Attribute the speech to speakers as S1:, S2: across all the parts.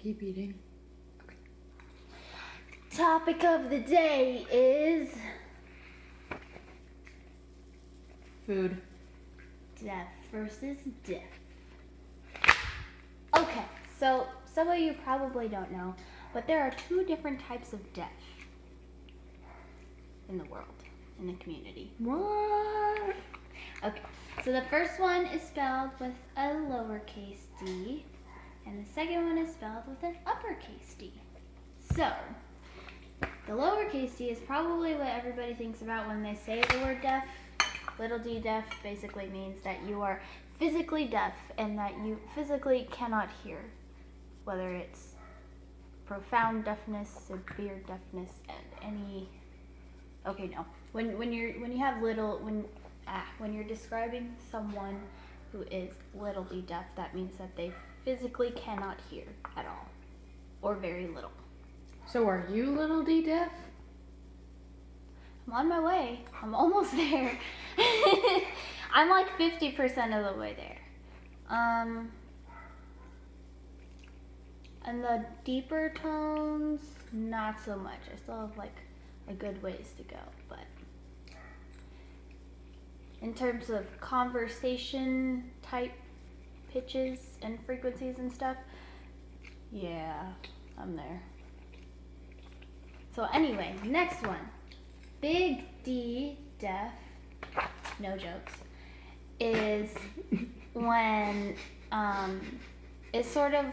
S1: Keep eating. Okay.
S2: Topic of the day is
S1: Food.
S2: deaf versus deaf. Okay, so some of you probably don't know, but there are two different types of deaf in the world, in the community.
S1: What?
S2: Okay, so the first one is spelled with a lowercase d, and the second one is spelled with an uppercase d. So, the lowercase d is probably what everybody thinks about when they say the word deaf. Little d deaf basically means that you are physically deaf and that you physically cannot hear, whether it's profound deafness, severe deafness, and any. Okay, no. When you're describing someone who is little d deaf, that means that they physically cannot hear at all, or very little.
S1: So are you little d deaf?
S2: I'm on my way. I'm almost there. I'm like 50% of the way there. And the deeper tones, not so much. I still have like a good ways to go, but in terms of conversation type pitches and frequencies and stuff, yeah, I'm there. So anyway, next one. Big D deaf, no jokes, is when it's sort of,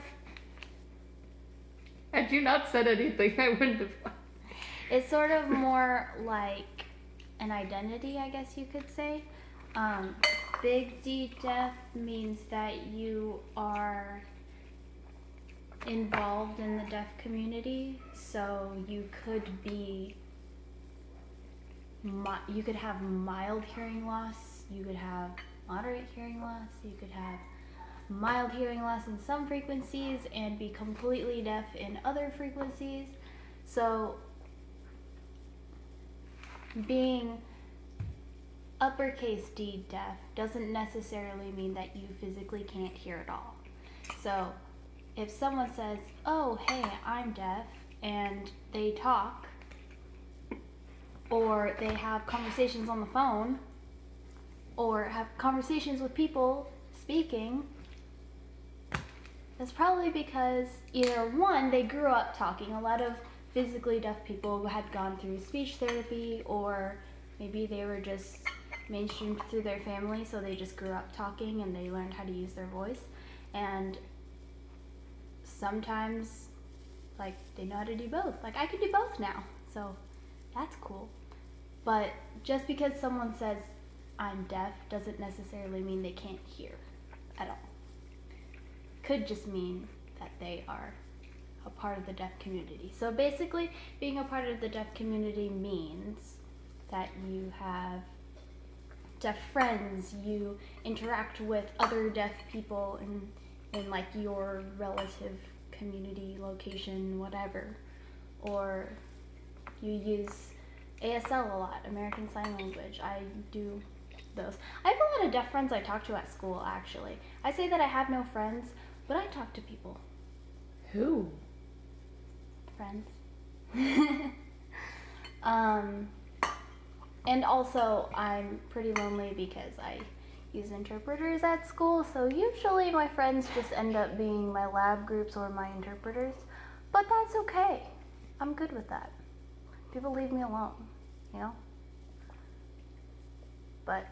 S1: Had you not said anything, I wouldn't have.
S2: it's sort of more like an identity, I guess you could say. Big D deaf means that you are involved in the deaf community, so you could have mild hearing loss, you could have moderate hearing loss, you could have mild hearing loss in some frequencies and be completely deaf in other frequencies. So being uppercase D deaf doesn't necessarily mean that you physically can't hear at all. So if someone says, oh, hey, I'm deaf, and they talk, or they have conversations on the phone, or have conversations with people speaking, that's probably because either one, they grew up talking. A lot of physically deaf people had gone through speech therapy, or maybe they were just mainstreamed through their family, so they just grew up talking and they learned how to use their voice. And sometimes, like, they know how to do both. Like, I can do both now, so that's cool. But just because someone says I'm deaf doesn't necessarily mean they can't hear at all. Could just mean that they are a part of the deaf community. So basically, being a part of the deaf community means that you have deaf friends, you interact with other deaf people in like your relative community, location, whatever. Or you use ASL a lot, American Sign Language. I do those. I have a lot of deaf friends I talk to at school, actually. I say that I have no friends, but I talk to people.
S1: Who?
S2: Friends. And also, I'm pretty lonely because I use interpreters at school, so usually my friends just end up being my lab groups or my interpreters, but that's okay. I'm good with that. People leave me alone, you know? But,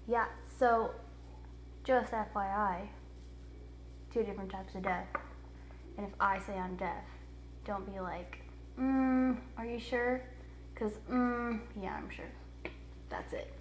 S2: yeah, so, just FYI, two different types of deaf. And if I say I'm deaf, don't be like, are you sure? Because, yeah, I'm sure. That's it.